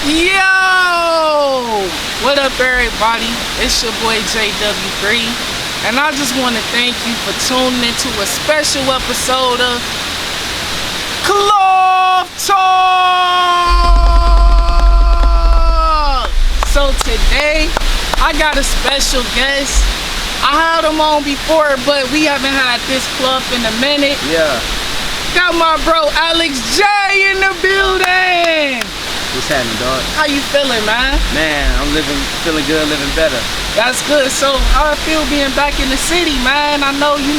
Yo! What up, everybody? It's your boy JW3, and I just want to thank you for tuning into a special episode of ClothTalk. So today, I got a special guest. I had him on before, but we haven't had this cloth in a minute. Yeah. Got my bro Alex J in the building. What's happening, dog? How you feeling, man? Man, I'm feeling good, living better. That's good. So how I feel being back in the city, man? I know you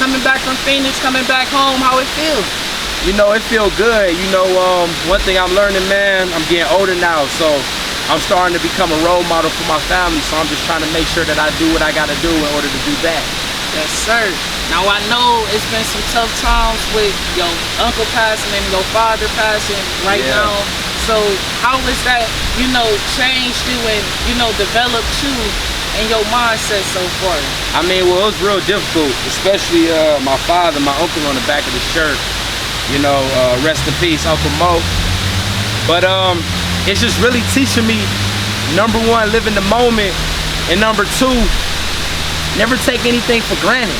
coming back from Phoenix, coming back home. How it feel? You know, it feel good. You know, one thing I'm learning, man, I'm getting older now, so I'm starting to become a role model for my family. So I'm just trying to make sure that I do what I got to do in order to do that. Yes, sir. Now I know it's been some tough times with your uncle passing and your father passing right now. So how is that, changed you and, developed you and your mindset so far? I mean, well, it was real difficult, especially my father, my uncle on the back of the shirt. Rest in peace, Uncle Mo. But it's just really teaching me, number one, live in the moment, and number two, never take anything for granted.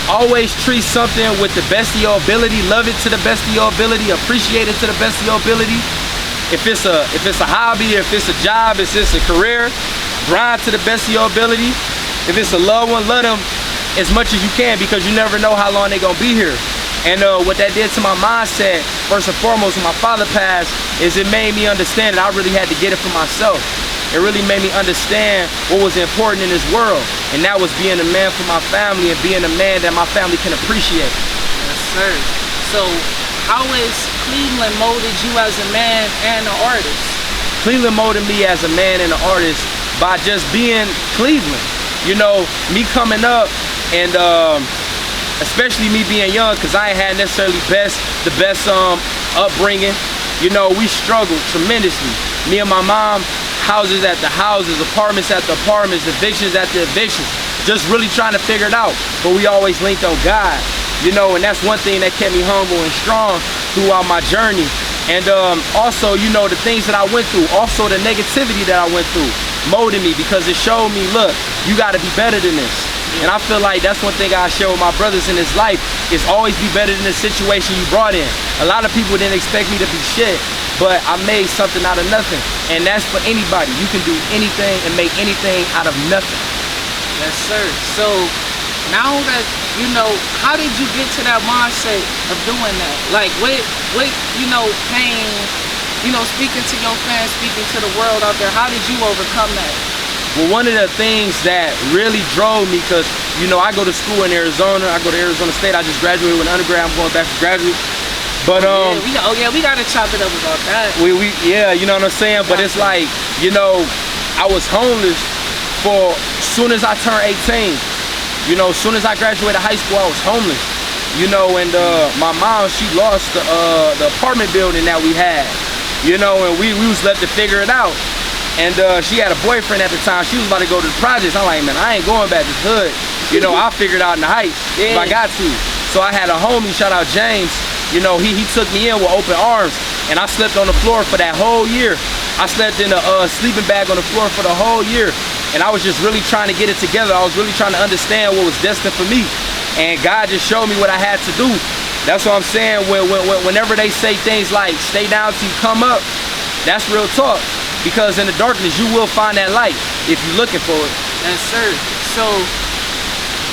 Always treat something with the best of your ability, love it to the best of your ability, appreciate it to the best of your ability. If it's a hobby, if it's a job, if it's a career, grind to the best of your ability. If it's a loved one, love them as much as you can, because you never know how long they're gonna be here. And what that did to my mindset, first and foremost, when my father passed, is it made me understand that I really had to get it for myself. It really made me understand what was important in this world. And that was being a man for my family and being a man that my family can appreciate. Yes, sir. So how has Cleveland molded you as a man and an artist? Cleveland molded me as a man and an artist by just being Cleveland. Me coming up and especially me being young, because I ain't had necessarily the best upbringing. We struggled tremendously. Me and my mom, houses at the houses, apartments at the apartments, evictions at the evictions, just really trying to figure it out. But we always linked on God, and that's one thing that kept me humble and strong throughout my journey. And also, the things that I went through, also the negativity that I went through, molded me, because it showed me, look, you got to be better than this. And I feel like that's one thing I share with my brothers in this life, is always be better than the situation you brought in. A lot of people didn't expect me to be shit, but I made something out of nothing. And that's for anybody. You can do anything and make anything out of nothing. Yes, sir. So now that, how did you get to that mindset of doing that? Like, what pain, speaking to your fans, speaking to the world out there, how did you overcome that? Well, one of the things that really drove me, because, I go to school in Arizona. I go to Arizona State. I just graduated with an undergrad. I'm going back to graduate. But we gotta chop it up about that. You know what I'm saying? But it's like, I was homeless as soon as I turned 18. As soon as I graduated high school, I was homeless. And my mom, she lost the apartment building that we had. And we was left to figure it out. And she had a boyfriend at the time. She was about to go to the projects. I'm like, man, I ain't going back to the hood. I'll figure it out in the heights if I got to. So I had a homie, shout out James. He took me in with open arms, and I slept on the floor for that whole year. I slept in a sleeping bag on the floor for the whole year. And I was just really trying to get it together. I was really trying to understand what was destined for me. And God just showed me what I had to do. That's what I'm saying. Whenever they say things like, stay down till you come up, that's real talk. Because in the darkness, you will find that light if you're looking for it. Yes, sir. So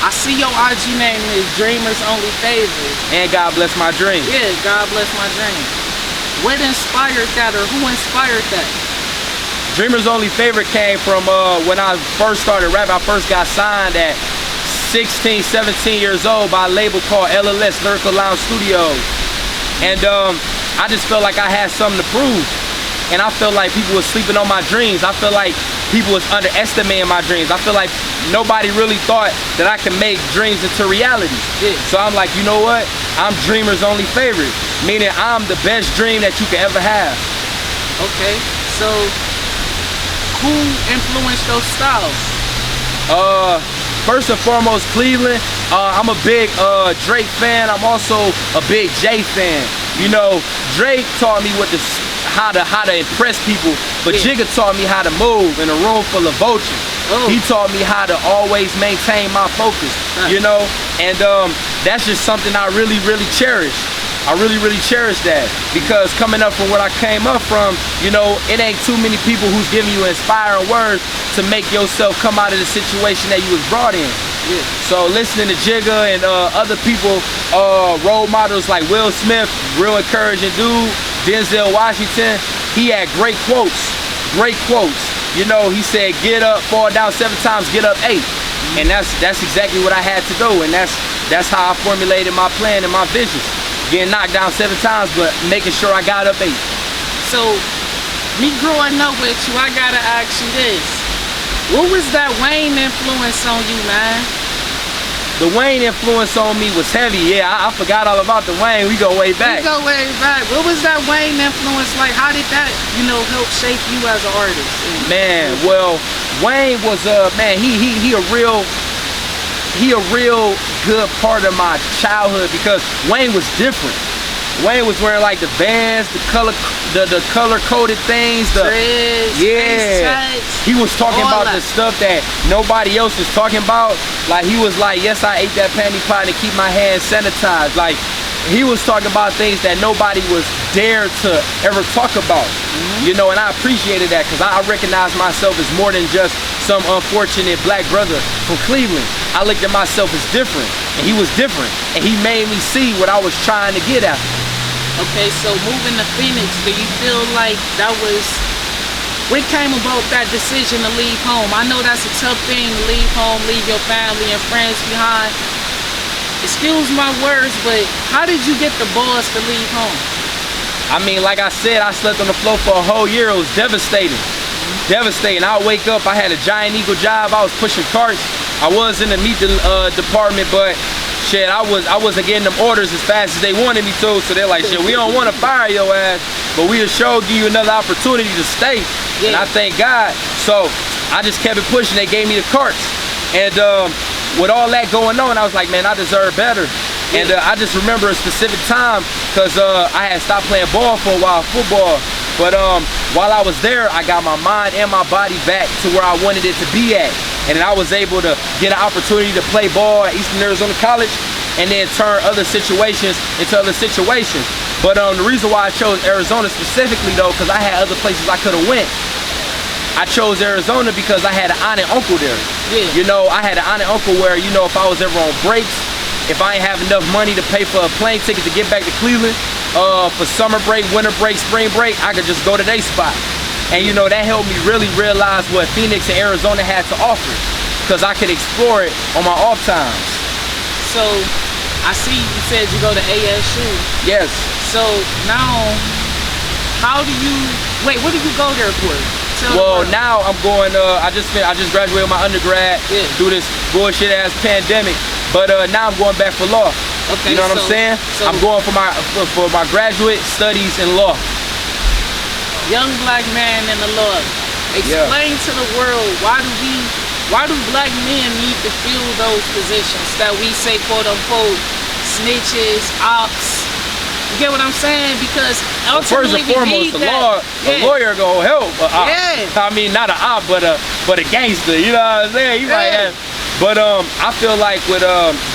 I see your IG name is Dreamers Only Favorite. And God Bless My Dream. Yeah, God Bless My Dream. What inspired that, or who inspired that? Dreamers Only Favorite came from when I first started rapping. I first got signed at 16, 17 years old by a label called LLS, Lyrical Lounge Studios. And I just felt like I had something to prove. And I felt like people were sleeping on my dreams. I felt like people was underestimating my dreams. I feel like nobody really thought that I could make dreams into reality. So I'm like, you know what? I'm Dreamers Only Favorite, meaning I'm the best dream that you could ever have. Okay, so who influenced those styles? First and foremost, Cleveland. I'm a big Drake fan. I'm also a big Jay fan. Drake taught me what how to impress people, but Yeah. Jigga taught me how to move in a room full of vultures. Oh. He taught me how to always maintain my focus, you know, and that's just something I really cherish. I really cherish that, because coming up from what I came up from, you know, it ain't too many people who's giving you inspiring words to make yourself come out of the situation that you was brought in. Yeah. So listening to Jigga and other people, role models like Will Smith, real encouraging dude, Denzel Washington, he had great quotes. You know, he said, get up, fall down 7 times, get up 8. And that's exactly what I had to do, and that's how I formulated my plan and my visions. Getting knocked down 7 times, but making sure I got up 8. So, me growing up with you, I gotta ask you this. What was that Wayne influence on you, man? The Wayne influence on me was heavy. Yeah, I forgot all about the Wayne. We go way back. We go way back. What was that Wayne influence like? How did that, you know, help shape you as an artist? Man, well, Wayne was man, he a real good part of my childhood, because Wayne was different. Wayne was wearing like the Vans, the color coded things, Dreads, he was talking about the stuff that nobody else was talking about. Like, he was like, yes, I ate that panty pot to keep my hands sanitized. Like, he was talking about things that nobody was dared to ever talk about. You know, and I appreciated that, because I recognize myself as more than just some unfortunate black brother from Cleveland. I looked at myself as different, and he was different, and he made me see what I was trying to get at. Okay, so moving to Phoenix, do you feel like that was, when came about that decision to leave home? I know that's a tough thing, to leave home, leave your family and friends behind. Excuse my words, but how did you get the balls to leave home? I mean, like I said, I slept on the floor for a whole year. It was devastating. Devastating. I would wake up, I had a Giant Eagle job, I was pushing carts. I was in the meat department, but shit, I wasn't getting them orders as fast as they wanted me to, so they're like, shit, we don't want to fire your ass, but we'll sure give you another opportunity to stay. And I thank God. So I just kept it pushing. They gave me the carts. And with all that going on, I was like, man, I deserve better. And I just remember a specific time, because I had stopped playing ball for a while, football. But while I was there, I got my mind and my body back to where I wanted it to be at. And then I was able to get an opportunity to play ball at Eastern Arizona College, and then turn other situations into other situations. But the reason why I chose Arizona specifically, though, because I had other places I could have went. I chose Arizona because I had an aunt and uncle there. You know, I had an aunt and uncle where, you know, if I was ever on breaks, if I ain't have enough money to pay for a plane ticket to get back to Cleveland, for summer break, winter break, spring break, I could just go to their spot. And you know, that helped me really realize what Phoenix and Arizona had to offer, because I could explore it on my off times. So, I see you said you go to ASU. Yes. So now, how do you, wait, what did you go there for? Well, now I'm going, I just graduated my undergrad through this bullshit ass pandemic, but now I'm going back for law. Okay, you know what I'm saying? So I'm going for my graduate studies in law. Young black man in the law. Explain to the world, why do black men need to fill those positions that we say, quote unquote, snitches, ops? You get what I'm saying? Because ultimately, first and foremost, a lawyer gonna help. I mean, not an op, but a gangster. You know what I'm saying? You might have. But I feel like with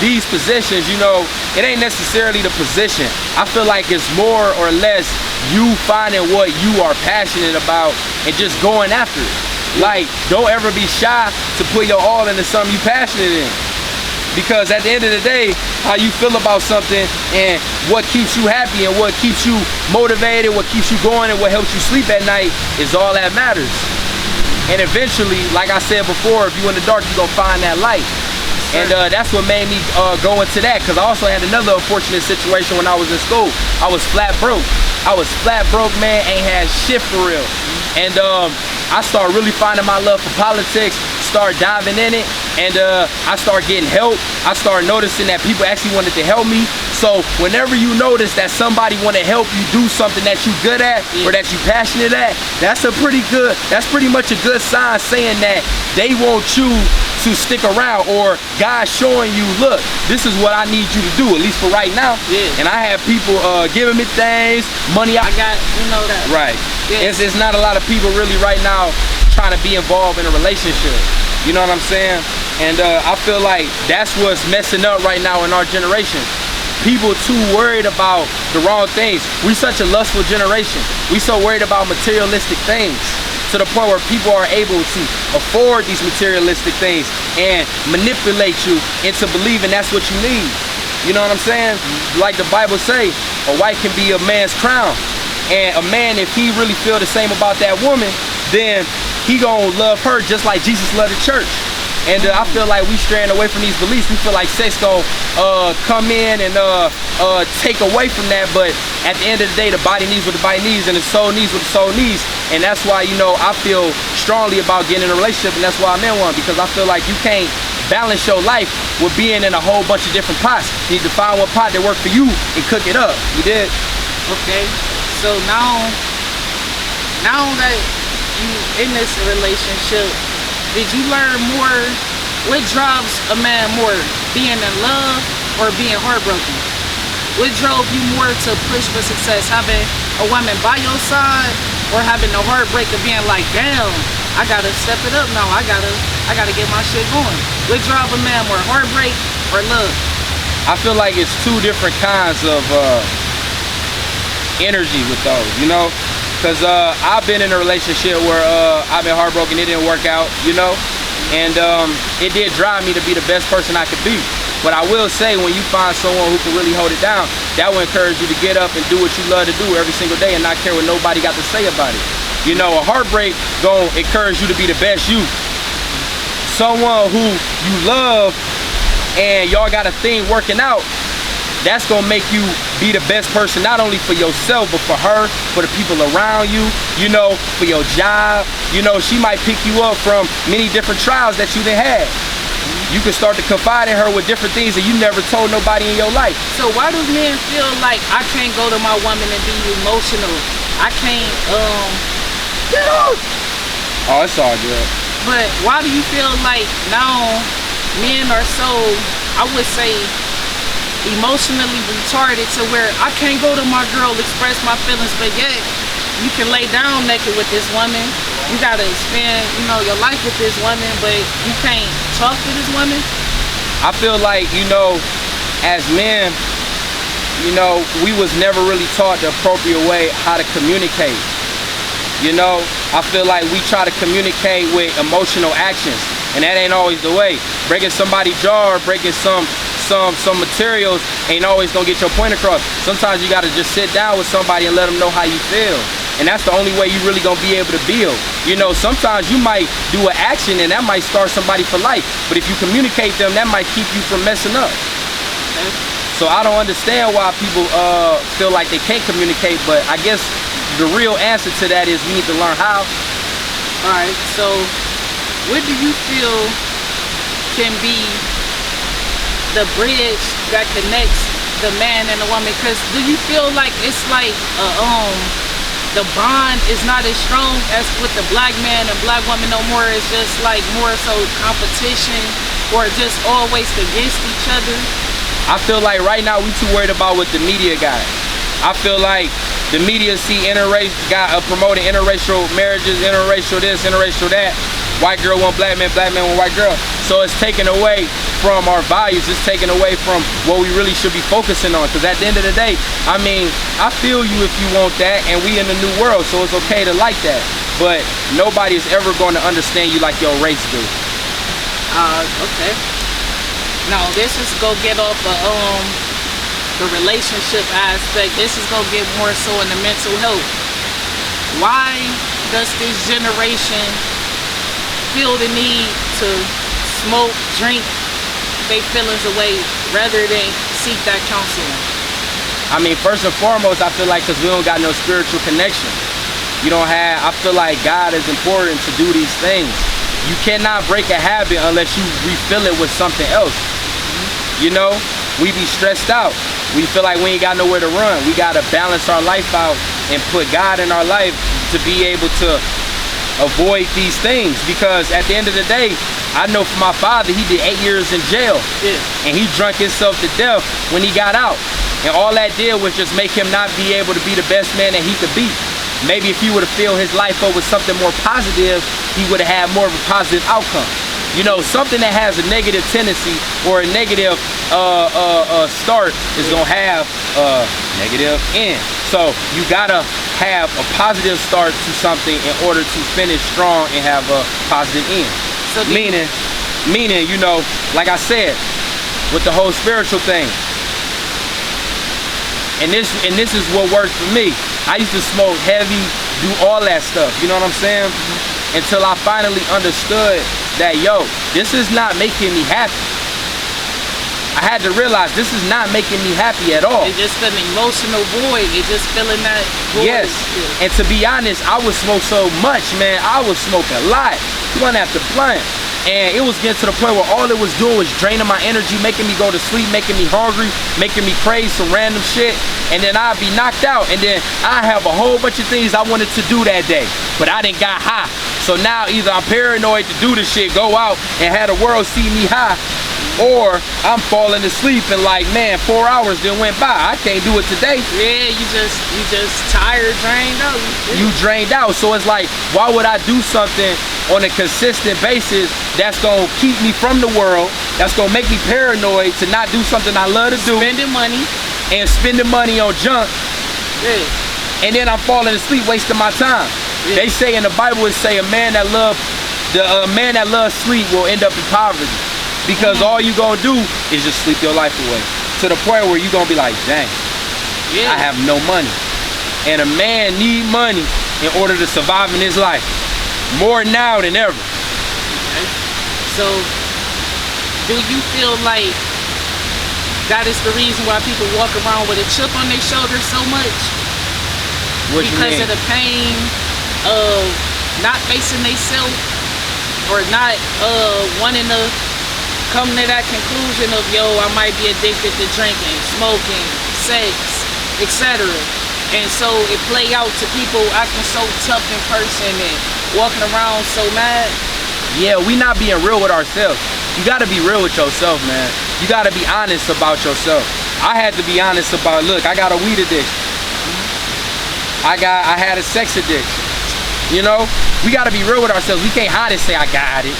these positions, you know, it ain't necessarily the position. I feel like it's more or less you finding what you are passionate about and just going after it. Like, don't ever be shy to put your all into something you passionate in. Because at the end of the day, how you feel about something and what keeps you happy and what keeps you motivated, what keeps you going and what helps you sleep at night is all that matters. And eventually, like I said before, if you're in the dark, you're gonna find that light. And that's what made me go into that, because I also had another unfortunate situation when I was in school. I was flat broke. Man, ain't had shit for real. And I started really finding my love for politics, started diving in it, and I started getting help. I started noticing that people actually wanted to help me. So whenever you notice that somebody want to help you do something that you good at or that you passionate at, that's pretty much a good sign saying that they want you to stick around, or God showing you, look, this is what I need you to do, at least for right now. Yeah. And I have people giving me things, money. I got, that. Right. Yeah. It's not a lot of people really right now trying to be involved in a relationship. You know what I'm saying? And I feel like that's what's messing up right now in our generation. People too worried about the wrong things. We such a lustful generation. We so worried about materialistic things, to the point where people are able to afford these materialistic things and manipulate you into believing that's what you need. You know what I'm saying? Like the Bible say, a wife can be a man's crown. And a man, if he really feel the same about that woman, then he gonna love her just like Jesus loved the church. And I feel like we straying away from these beliefs. We feel like sex gonna come in and take away from that. But at the end of the day, the body needs what the body needs, and the soul needs what the soul needs. And that's why, I feel strongly about getting in a relationship, and that's why I'm in one, because I feel like you can't balance your life with being in a whole bunch of different pots. You need to find one pot that works for you and cook it up. You did? Okay. So now that you in this relationship, did you learn more? What drives a man more, being in love or being heartbroken? What drove you more to push for success, having a woman by your side, or having the heartbreak of being like, damn, I gotta step it up now, I gotta get my shit going? What drive a man more, heartbreak or love? I feel like it's two different kinds of energy with those, because I've been in a relationship where I've been heartbroken, it didn't work out, and it did drive me to be the best person I could be. But I will say, when you find someone who can really hold it down, that will encourage you to get up and do what you love to do every single day and not care what nobody got to say about it. A heartbreak gonna encourage you to be the best you. Someone who you love and y'all got a thing working out, that's gonna make you be the best person, not only for yourself, but for her, for the people around you, for your job. She might pick you up from many different trials that you done had. You can start to confide in her with different things that you never told nobody in your life. So why do men feel like I can't go to my woman and be emotional? I can't, get out! Oh, it's all good. But why do you feel like now men are so, I would say, emotionally retarded to where I can't go to my girl, express my feelings, but yet you can lay down naked with this woman, you gotta spend your life with this woman, but you can't talk to this woman? I feel like as men, we was never really taught the appropriate way how to communicate. I feel like we try to communicate with emotional actions, and that ain't always the way. Breaking somebody's jaw or breaking some materials ain't always gonna get your point across. Sometimes you gotta just sit down with somebody and let them know how you feel. And that's the only way you really gonna be able to build. Sometimes you might do an action and that might start somebody for life. But if you communicate them, that might keep you from messing up. Okay. So I don't understand why people feel like they can't communicate, but I guess the real answer to that is we need to learn how. Alright, so what do you feel can be the bridge that connects the man and the woman? Because do you feel like it's like the bond is not as strong as with the black man and black woman no more? It's just like more so competition, or just always against each other? I feel like right now we too worried about what the media got. I feel like the media see promoting interracial marriages, interracial this, interracial that. White girl want black man want white girl. So it's taken away from our values. It's taken away from what we really should be focusing on. Because at the end of the day, I feel you if you want that, and we in the new world, so it's okay to like that. But nobody is ever going to understand you like your race do. Okay. Now this is gonna get off the relationship aspect. This is gonna get more so in the mental health. Why does this generation feel the need to smoke, drink their feelings away rather than seek that counseling? First and foremost, I feel like because we don't got no spiritual connection. I feel like God is important to do these things. You cannot break a habit unless you refill it with something else. We be stressed out. We feel like we ain't got nowhere to run. We gotta balance our life out and put God in our life to be able to avoid these things, because at the end of the day, I know for my father, he did 8 years in jail. Yeah. And he drunk himself to death when he got out. And all that did was just make him not be able to be the best man that he could be. Maybe if he would have filled his life up with something more positive, he would have had more of a positive outcome. You know, something that has a negative tendency or a negative start is gonna have a negative end. So you gotta have a positive start to something in order to finish strong and have a positive end. So meaning, you know, like I said, with the whole spiritual thing. And this is what worked for me. I used to smoke heavy, do all that stuff, you know what I'm saying? Until I finally understood that, yo, this is not making me happy. I had to realize this is not making me happy at all. It's just an emotional void. It's just feeling that void. Yes, and to be honest, I would smoke so much, man. I would smoke a lot, one after blunt. And it was getting to the point where all it was doing was draining my energy, making me go to sleep, making me hungry, making me crave some random shit. And then I'd be knocked out, and then I have a whole bunch of things I wanted to do that day, but I didn't got high. So now either I'm paranoid to do this shit, go out and have the world see me high, or I'm falling asleep and like, man, 4 hours then went by. I can't do it today. Yeah, you just tired, drained out. You drained out. So it's like, why would I do something on a consistent basis that's gonna keep me from the world, that's gonna make me paranoid to not do something I love to do? Spending money. And spending money on junk. Yeah. And then I'm falling asleep, wasting my time. Yeah. They say in the Bible, it say a man that loves sleep will end up in poverty. Because all you gonna do is just sleep your life away. To the point where you gonna be like, dang, yeah, I have no money. And a man need money in order to survive in his life. More now than ever. Okay. So, do you feel like that is the reason why people walk around with a chip on their shoulder so much? Because of the pain of not facing themselves, or not wanting to come to that conclusion of, yo, I might be addicted to drinking, smoking, sex, etc. And so it play out to people acting so tough in person and walking around so mad. Yeah, we not being real with ourselves. You gotta be real with yourself, man. You gotta be honest about yourself. I had to be honest about, look, I got a weed addiction. I had a sex addiction. You know, we gotta be real with ourselves. We can't hide and say, I got it.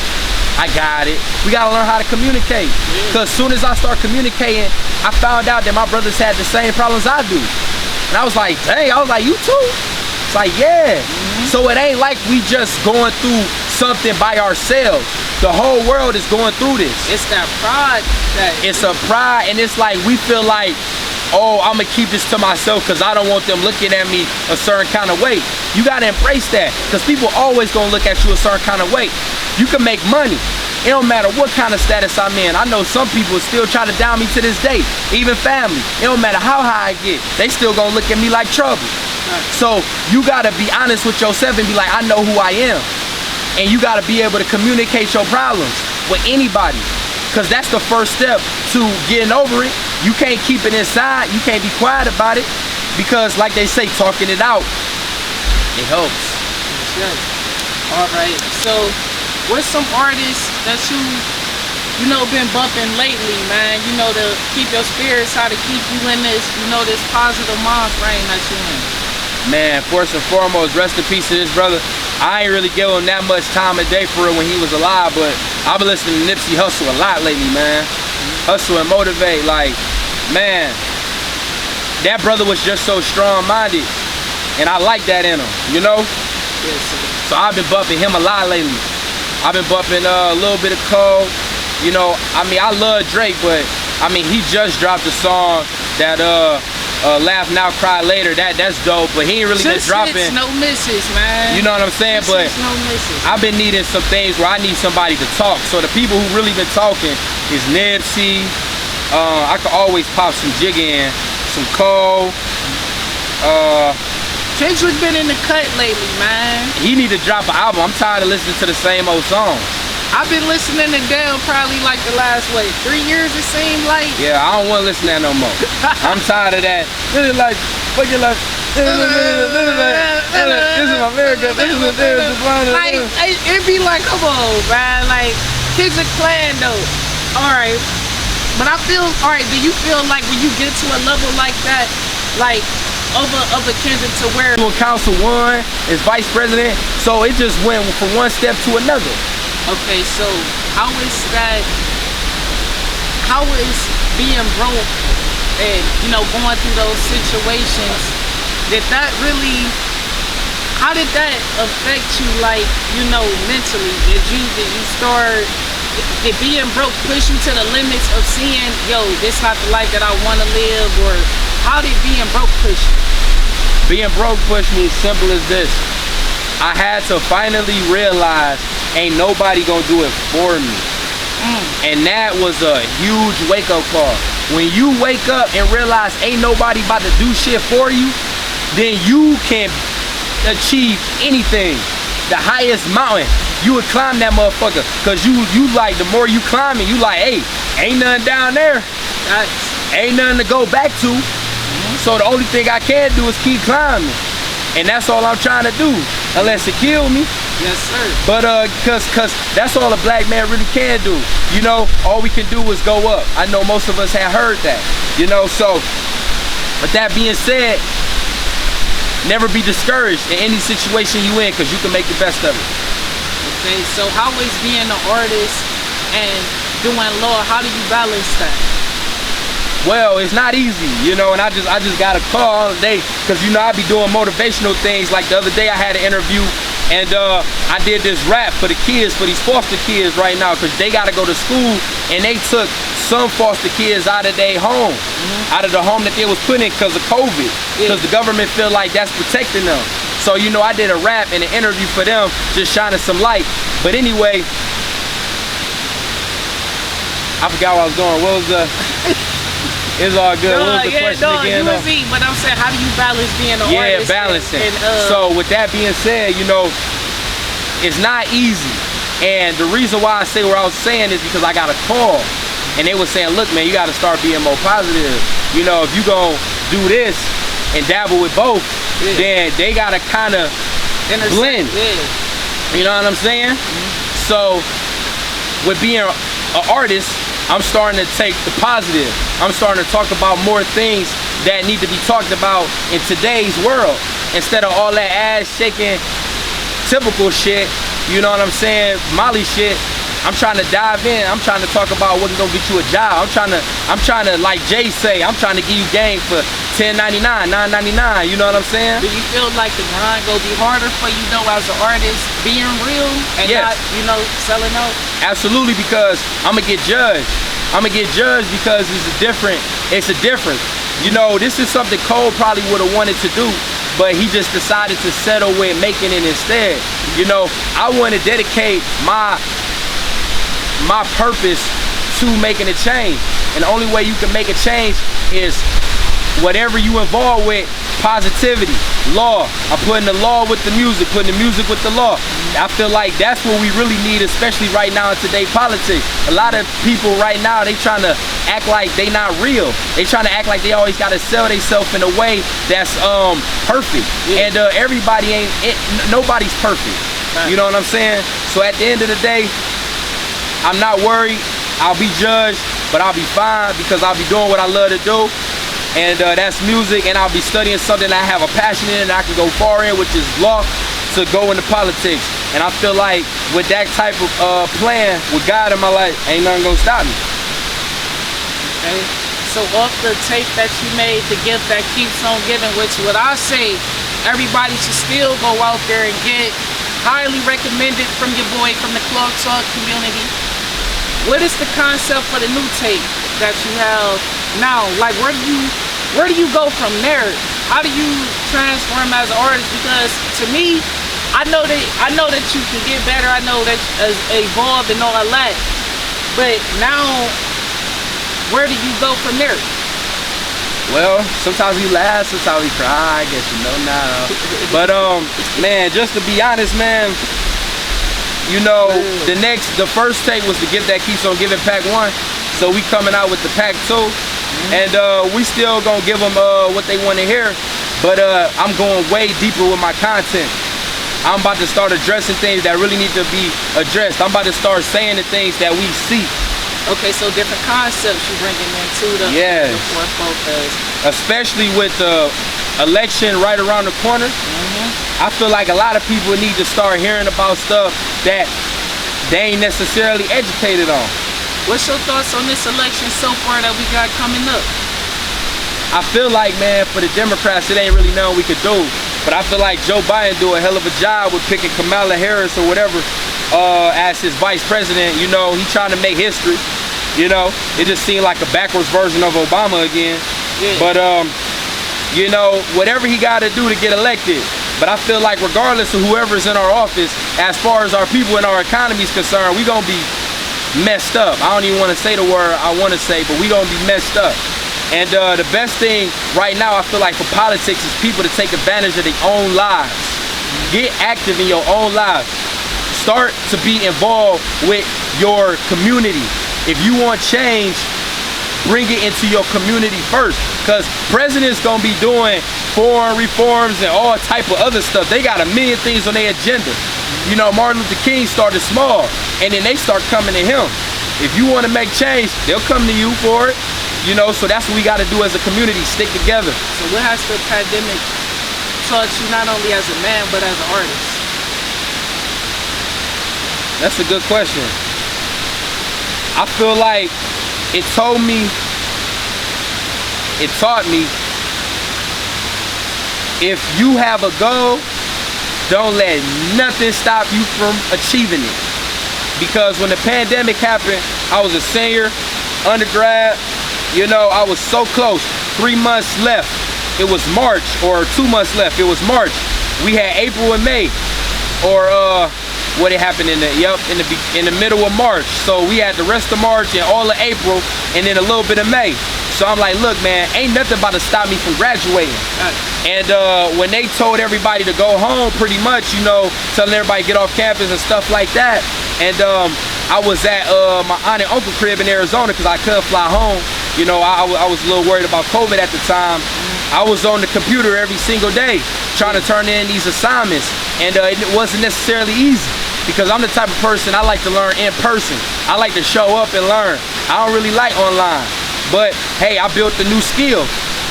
I got it. We gotta learn how to communicate. Because as soon as I start communicating, I found out that my brothers had the same problems I do. And I was like, dang, I was like, you too? It's like, yeah. So it ain't like we just going through something by ourselves. The whole world is going through this. It's that pride. It's a pride, and it's like we feel like, oh, I'm gonna keep this to myself because I don't want them looking at me a certain kind of way. You gotta embrace that, because people always gonna look at you a certain kind of way. You can make money. It don't matter what kind of status I'm in. I know some people still try to down me to this day, even family. It don't matter how high I get, they still gonna look at me like trouble. So you gotta be honest with yourself and be like, I know who I am. And you gotta be able to communicate your problems with anybody, because that's the first step to getting over it. You can't keep it inside. You can't be quiet about it, because like they say, talking it out, it helps. Yes. All right. So what's some artists that you been bumping lately, man? You know, to keep your spirits, how to keep you in this, this positive mind frame that you in. Man, first and foremost, rest in peace to this brother. I ain't really give him that much time a day for real when he was alive, but I've been listening to Nipsey Hussle a lot lately, man. Hustle and motivate, like, man, that brother was just so strong-minded, and I like that in him, you know? Yes, sir. So I've been bumping him a lot lately. I've been bumping a little bit of Cole. You know, I mean, I love Drake, but I mean, he just dropped a song that Laugh Now, Cry Later. That's dope, but he ain't really been dropping. No misses, man. You know what I'm saying? But no misses. I've been needing some things where I need somebody to talk. So the people who really been talking is Nipsey. I could always pop some Jig in, some Cole. Kendrick been in the cut lately, man. He need to drop an album. I'm tired of listening to the same old songs. I've been listening to Dale probably like the last, 3 years it seemed like. Yeah, I don't want to listen to that no more. I'm tired of that. This is like, fucking like, this is my man. America. This is like, it'd be like, come on, man. Like, kids are clan though. All right. But I feel, all right, do you feel like when you get to a level like that, like, of a kindred to where council one is vice president, so it just went from one step to another. Okay, so how is that, how is being broke and, you know, going through those situations, did that really, how did that affect you, like, you know, mentally? Did you start, did being broke push you to the limits of seeing, yo, this not the life that I want to live, or how did being broke push you? Being broke pushed me as simple as this. I had to finally realize ain't nobody gonna do it for me. And that was a huge wake-up call. When you wake up and realize ain't nobody about to do shit for you, then you can achieve anything. The highest mountain, you would climb that motherfucker. Cause you like, the more you climb it, you like, hey, ain't nothing down there. Ain't nothing to go back to. So the only thing I can do is keep climbing. And that's all I'm trying to do, unless it kill me. Yes, sir. But cause that's all a black man really can do. You know, all we can do is go up. I know most of us have heard that. You know, so with that being said, never be discouraged in any situation you in, cause you can make the best of it. Okay, so how is being an artist and doing law, how do you balance that? Well, it's not easy, you know, and I just got a call today, because, you know, I be doing motivational things. Like the other day I had an interview, and I did this rap for the kids, for these foster kids right now, because they got to go to school, and they took some foster kids out of their home, out of the home that they was put in because of COVID, because the government feel like that's protecting them. So, you know, I did a rap and an interview for them, just shining some light. But anyway, I forgot what I was doing. What was the... It's all good. What was the question again? But I'm saying, how do you balance being an artist? Yeah, balancing. So with that being said, you know, it's not easy. And the reason why I say what I was saying is because I got a call, and they were saying, look, man, you got to start being more positive. You know, if you gonna do this and dabble with both, then they got to kind of blend. You know what I'm saying? So with being an artist, I'm starting to take the positive. I'm starting to talk about more things that need to be talked about in today's world, instead of all that ass shaking typical shit, you know what I'm saying, Molly shit. I'm trying to dive in. I'm trying to talk about what's gonna get you a job. I'm trying to, like Jay say, I'm trying to give you game for $10.99, $9.99, you know what I'm saying? Do you feel like the grind gonna be harder for you though as an artist, being real and not, you know, selling out? Absolutely, because I'm gonna get judged. I'm gonna get judged because it's a difference. You know, this is something Cole probably would have wanted to do, but he just decided to settle with making it instead. You know, I want to dedicate my purpose to making a change, and the only way you can make a change is whatever you involved with, positivity, law. I'm putting the law with the music, putting the music with the law. I feel like that's what we really need, especially right now in today's politics. A lot of people right now, they trying to act like they not real. They trying to act like they always got to sell themselves in a way that's perfect. And everybody nobody's perfect. You know what I'm saying? So at the end of the day, I'm not worried. I'll be judged, but I'll be fine because I'll be doing what I love to do. And that's music, and I'll be studying something that I have a passion in and I can go far in, which is law, to go into politics. And I feel like with that type of plan, with God in my life, ain't nothing gonna stop me. Okay. So off the tape that you made, The Gift That Keeps On Giving, which what I say, everybody should still go out there and get, highly recommended from your boy from the ClothTalk community. What is the concept for the new tape that you have now? Like, where do you go from there? How do you transform as an artist? Because to me, I know that you can get better. I know that evolved and all that. But now, where do you go from there? Well, sometimes we laugh, sometimes we cry, I guess you know now. But man, just to be honest, man, you know, the first tape was The Gift That Keeps On Giving, Pack 1. So we coming out with the Pack 2. And we still gonna give them what they want to hear. But I'm going way deeper with my content. I'm about to start addressing things that really need to be addressed. I'm about to start saying the things that we see. Okay, so different concepts you bringing into the forefocus. Especially with the election right around the corner. I feel like a lot of people need to start hearing about stuff that they ain't necessarily educated on. What's your thoughts on this election so far that we got coming up? I feel like, man, for the Democrats, it ain't really nothing we could do. But I feel like Joe Biden do a hell of a job with picking Kamala Harris or whatever as his vice president. You know, he trying to make history. You know, it just seemed like a backwards version of Obama again. Yeah. But, you know, whatever he got to do to get elected. But I feel like regardless of whoever's in our office, as far as our people and our economy is concerned, we going to be messed up. I don't even want to say the word I want to say, but we going to be messed up. And the best thing right now, I feel like, for politics is people to take advantage of their own lives. Get active in your own lives. Start to be involved with your community. If you want change, bring it into your community first. Because presidents gonna be doing foreign reforms and all type of other stuff. They got a million things on their agenda. You know, Martin Luther King started small, and then they start coming to him. If you want to make change, they'll come to you for it. You know, so that's what we got to do as a community, stick together. So what has the pandemic taught you, not only as a man, but as an artist? That's a good question. I feel like it taught me, if you have a goal, don't let nothing stop you from achieving it. Because when the pandemic happened, I was a senior, undergrad. You know, I was so close. 3 months left. It was March, or 2 months left. It was March. We had April and May, or what it happened in the middle of March. So we had the rest of March and all of April, and then a little bit of May. So I'm like, look, man, ain't nothing about to stop me from graduating. And when they told everybody to go home, pretty much, you know, telling everybody to get off campus and stuff like that. And I was at my aunt and uncle crib in Arizona because I couldn't fly home. You know, I was a little worried about COVID at the time. I was on the computer every single day trying to turn in these assignments, and it wasn't necessarily easy because I'm the type of person, I like to learn in person. I like to show up and learn. I don't really like online. But hey, I built a new skill,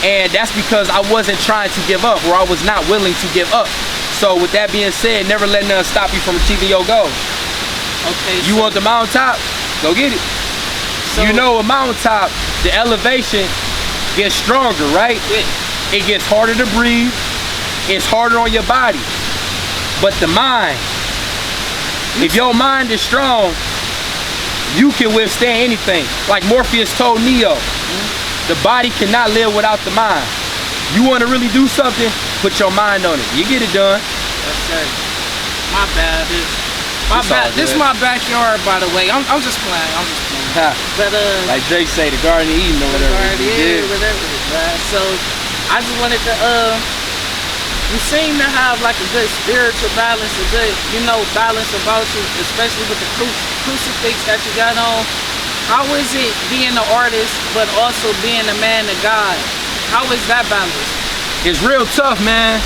and that's because I wasn't trying to give up, or I was not willing to give up. So with that being said, never let nothing stop you from achieving your goal. Okay. You want the mountaintop? Go get it. So, you know, a mountaintop, the elevation gets stronger, right? Yeah. It gets harder to breathe. It's harder on your body. But the mind, if your mind is strong, you can withstand anything. Like Morpheus told Neo, the body cannot live without the mind. You want to really do something, put your mind on it. You get it done. That's right. My bad. This is my backyard, by the way. I'm just playing. But like Drake say, the Garden of Eden or whatever. Whatever. So I just wanted to you seem to have like a good spiritual balance, a good, you know, balance about you, especially with the crucifix that you got on. How is it being an artist but also being a man of God? How is that balance? It's real tough, man.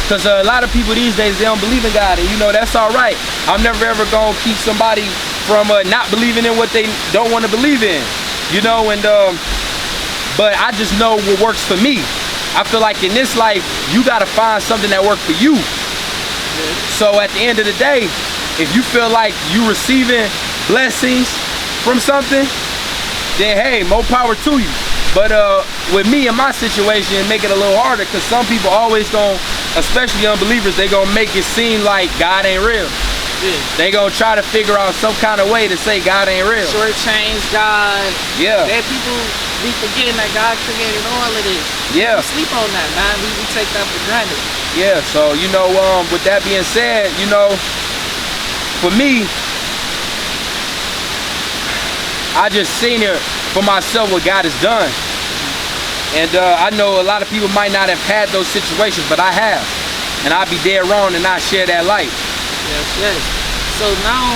Because a lot of people these days, they don't believe in God, and you know, that's all right. I'm never ever gonna keep somebody from not believing in what they don't want to believe in, you know. And but I just know what works for me. I feel like in this life, you gotta find something that works for you. So at the end of the day, if you feel like you receiving blessings from something, then hey, more power to you. But with me in my situation, make it a little harder, because some people always gonna, especially unbelievers, they gonna make it seem like God ain't real. Yeah. They gonna try to figure out some kind of way to say God ain't real. Shortchange God. Yeah. That people be forgetting that God created all of this. Yeah. We sleep on that, man. We take that for granted. Yeah. So you know, with that being said, you know, for me, I just seen it for myself what God has done. And I know a lot of people might not have had those situations, but I have. And I'd be dead wrong to not share that light. Yes. So now,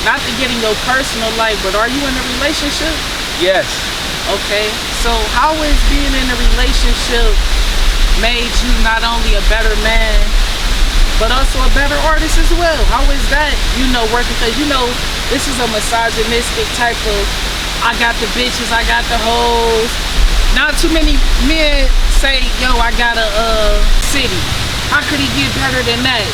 not to get in your personal life, but are you in a relationship? Yes. Okay. So how is being in a relationship made you not only a better man, but also a better artist as well. How is that, working? Because, this is a misogynistic type of, I got the bitches, I got the hoes. Not too many men say, yo, I got a city. How could he get better than that?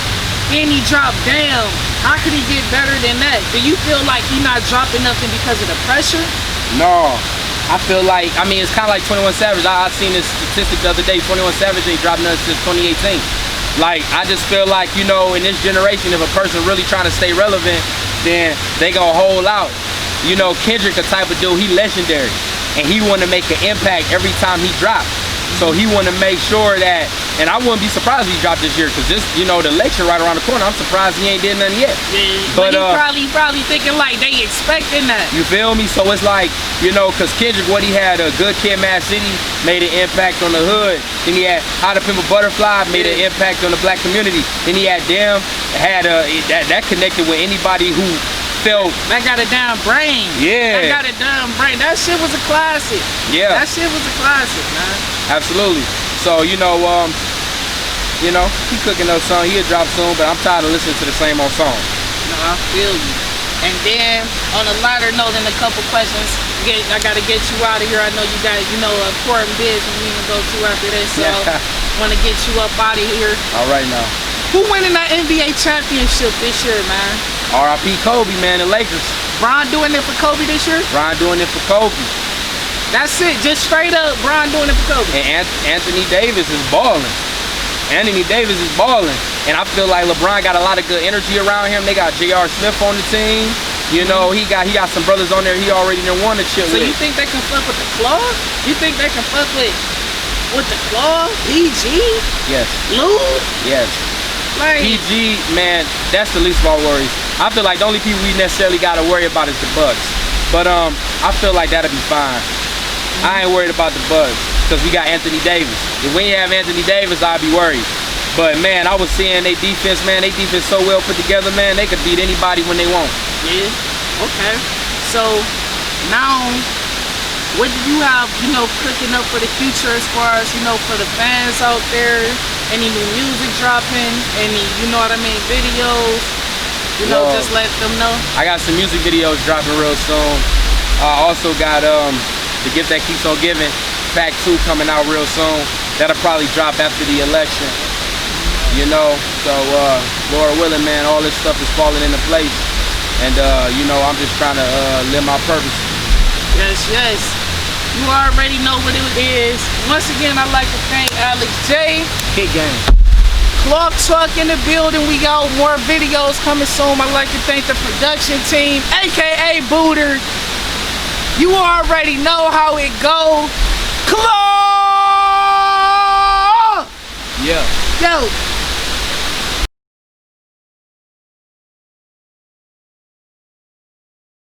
And he dropped, damn. How could he get better than that? Do you feel like he not dropping nothing because of the pressure? No. I feel like, it's kind of like 21 Savage. I seen this statistic the other day. 21 Savage ain't dropped nothing since 2018. Like, I just feel like, in this generation, if a person really trying to stay relevant, then they gonna hold out. Kendrick, a type of dude, he legendary. And he want to make an impact every time he drops. So he want to make sure that, and I wouldn't be surprised if he dropped this year, because this, the election right around the corner, I'm surprised he ain't did nothing yet. Yeah, but he probably thinking like they expecting that. You feel me? So it's like, because Kendrick, what he had, a Good Kid, Mad City, made an impact on the hood. Then he had How to Pimp a Butterfly, made an impact on the black community. Then he had Damn, that connected with anybody who felt. That got a damn brain. Yeah. That got a damn brain. That shit was a classic. Yeah. That shit was a classic, man. Absolutely. So, he cooking up song. He'll drop soon, but I'm tired of listening to the same old song. No, I feel you. And then, on a lighter note and a couple questions, I gotta get you out of here. I know you got, important business we need to go to after this, so want to get you up out of here. All right now. Who winning that NBA championship this year, man? R.I.P. Kobe, man, the Lakers. Bron doing it for Kobe this year? Bron doing it for Kobe. That's it, just straight up, Bron doing it for Kobe. And Anthony Davis is balling. Anthony Davis is balling. And I feel like LeBron got a lot of good energy around him. They got J.R. Smith on the team. He got some brothers on there he already done won the shit with. So you think they can fuck with the Claw? You think they can fuck with the Claw? PG? Yes. Lou? Yes. Like, PG, man, that's the least of our worries. I feel like the only people we necessarily got to worry about is the Bucks. But I feel like that'll be fine. I ain't worried about the Bucks because we got Anthony Davis. If we ain't have Anthony Davis, I'd be worried. But man, I was seeing they defense, man. They defense so well put together, man. They could beat anybody when they want. Yeah. Okay. So now, what do you have, cooking up for the future as far as, for the fans out there? Any new music dropping? Any, videos? Just let them know. I got some music videos dropping real soon. I also got The Gift That Keeps On Giving, Pack 2 coming out real soon. That'll probably drop after the election. So Lord willing, man, all this stuff is falling into place. And I'm just trying to live my purpose. Yes. You already know what it is. Once again, I'd like to thank Alex J. Hit game. ClothTalk in the building. We got more videos coming soon. I'd like to thank the production team, aka Booter. You already know how it go. Claw! Yeah. Yo.